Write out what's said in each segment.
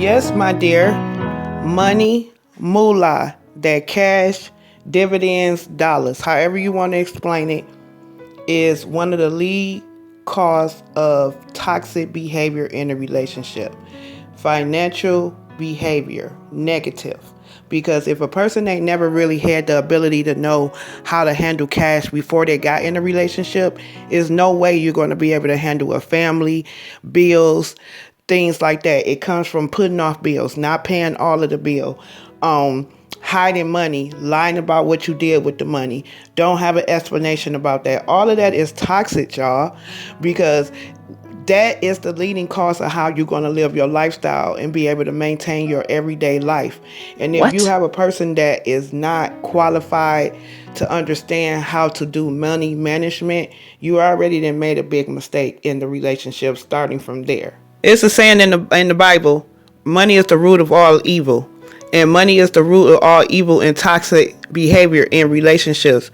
Yes, my dear, money, moolah, that cash, dividends, dollars, however you want to explain it, is one of the lead cause of toxic behavior in a relationship. Financial behavior, negative. Because if a person ain't never really had the ability to know how to handle cash before they got in a relationship, is no way you're going to be able to handle a family, bills, things like that. It comes from putting off bills, not paying all of the bill, hiding money, lying about what you did with the money, don't have an explanation about that. All of that is toxic, y'all, because that is the leading cause of how you're going to live your lifestyle and be able to maintain your everyday life. And if you What? have a person that is not qualified to understand how to do money management, you already then made a big mistake in the relationship starting from there. It's a saying in the Bible, money is the root of all evil. And money is the root of all evil and toxic behavior in relationships.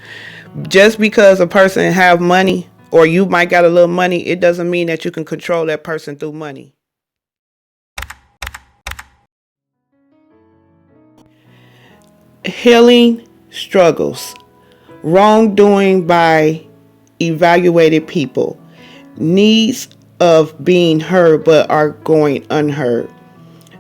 Just because a person have money or you might got a little money, it doesn't mean that you can control that person through money. Healing struggles, wrongdoing by evaluated people, needs of being heard but are going unheard,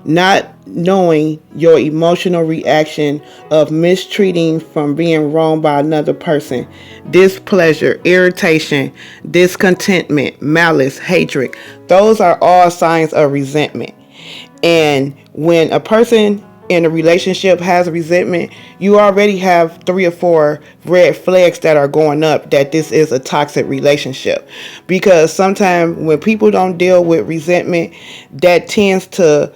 not knowing your emotional reaction of mistreating from being wronged by another person, displeasure, irritation, discontentment, malice, hatred. Those are all signs of resentment. And when a person in a relationship has resentment, you already have 3 or 4 red flags that are going up that this is a toxic relationship. Because sometimes when people don't deal with resentment, that tends to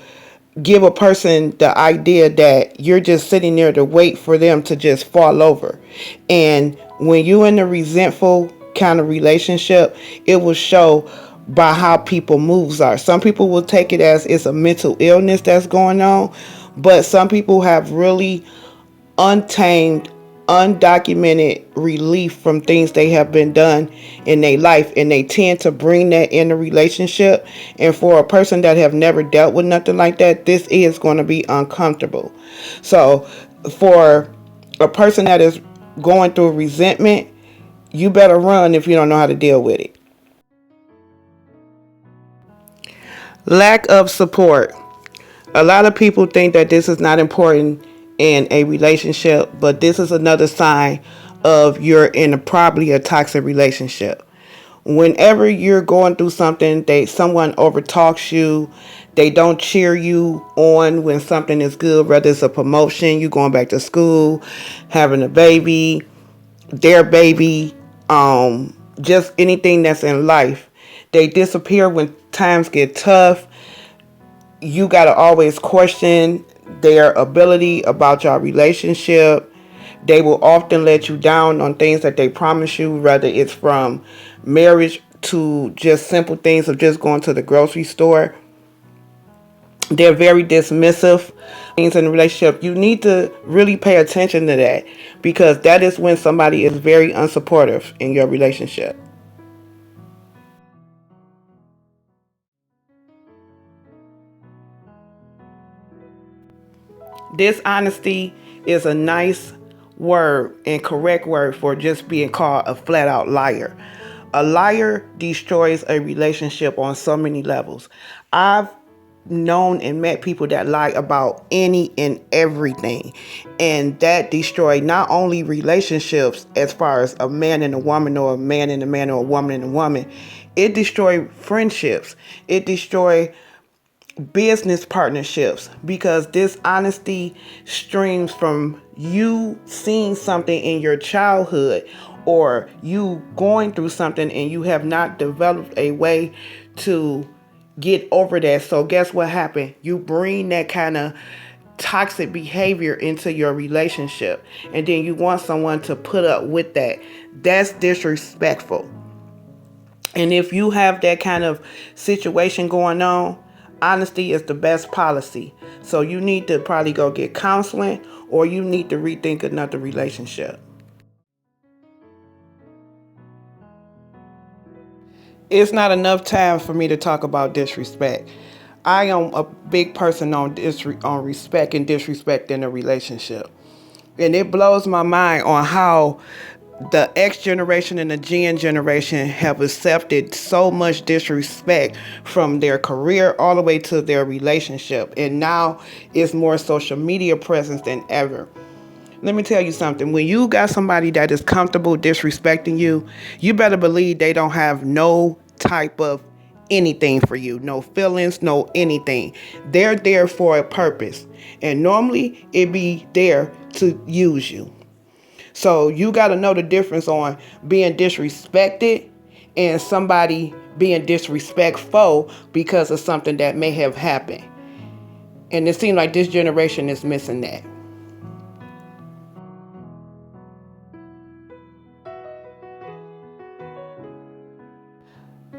give a person the idea that you're just sitting there to wait for them to just fall over. And when you're in a resentful kind of relationship, it will show by how people moves are. Some people will take it as it's a mental illness that's going on, but some people have really untamed, undocumented relief from things they have been done in their life, and they tend to bring that in a relationship. And for a person that have never dealt with nothing like that, this is going to be uncomfortable. So for a person that is going through resentment, you better run if you don't know how to deal with it. Lack of support. A lot of people think that this is not important in a relationship, but this is another sign of you're in probably a toxic relationship. Whenever you're going through something, someone overtalks you, they don't cheer you on when something is good, whether it's a promotion, you going back to school, having a baby, their baby, just anything that's in life. They disappear when times get tough. You got to always question their ability about your relationship. They will often let you down on things that they promise you, whether it's from marriage to just simple things of just going to the grocery store. They're very dismissive. Things in a relationship, you need to really pay attention to that, because that is when somebody is very unsupportive in your relationship. Dishonesty is a nice word and correct word for just being called a flat out liar. A liar destroys a relationship on so many levels. I've known and met people that lie about any and everything, and that destroy not only relationships as far as a man and a woman, or a man and a man, or a woman and a woman. It destroy friendships. It destroy business partnerships, because this honesty streams from you seeing something in your childhood, or you going through something and you have not developed a way to get over that. So guess what happened? You bring that kind of toxic behavior into your relationship, and then you want someone to put up with that. That's disrespectful. And if you have that kind of situation going on, honesty is the best policy. So you need to probably go get counseling, or you need to rethink another relationship. It's not enough time for me to talk about disrespect. I am a big person on respect and disrespect in a relationship. And it blows my mind on how the X generation and the Gen generation have accepted so much disrespect from their career all the way to their relationship. And now it's more social media presence than ever. Let me tell you something. When you got somebody that is comfortable disrespecting you, you better believe they don't have no type of anything for you. No feelings, no anything. They're there for a purpose. And normally it be there to use you. So you got to know the difference on being disrespected and somebody being disrespectful because of something that may have happened. And it seems like this generation is missing that.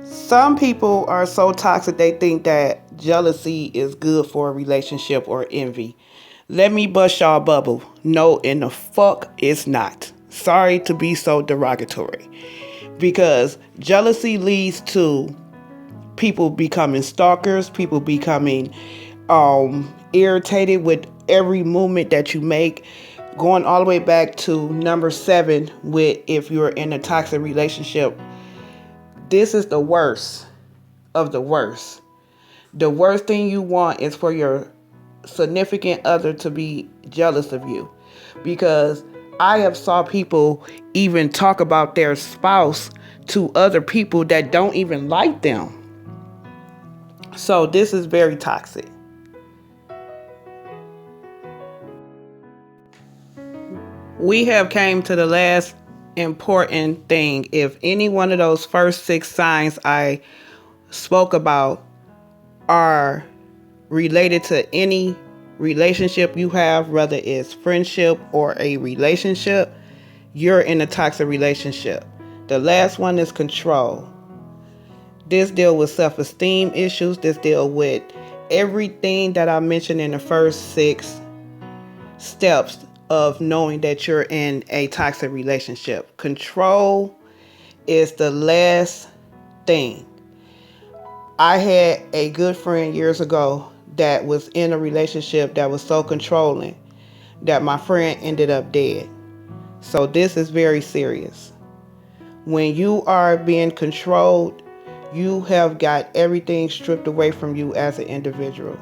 Some people are so toxic they think that jealousy is good for a relationship or envy. Let me bust y'all bubble. No, in the fuck it's not. Sorry to be so derogatory. Because jealousy leads to people becoming stalkers, people becoming irritated with every movement that you make. Going all the way back to number 7 with if you're in a toxic relationship. This is the worst of the worst. The worst thing you want is for your significant other to be jealous of you. Because I have saw people even talk about their spouse to other people that don't even like them. So this is very toxic. We have came to the last important thing. If any one of those first 6 signs I spoke about are related to any relationship you have, whether it's friendship or a relationship, you're in a toxic relationship. The last one is control. This deal with self-esteem issues. This deal with everything that I mentioned in the first 6 steps of knowing that you're in a toxic relationship. Control is the last thing. I had a good friend years ago that was in a relationship that was so controlling that my friend ended up dead. So this is very serious. When you are being controlled, you have got everything stripped away from you as an individual.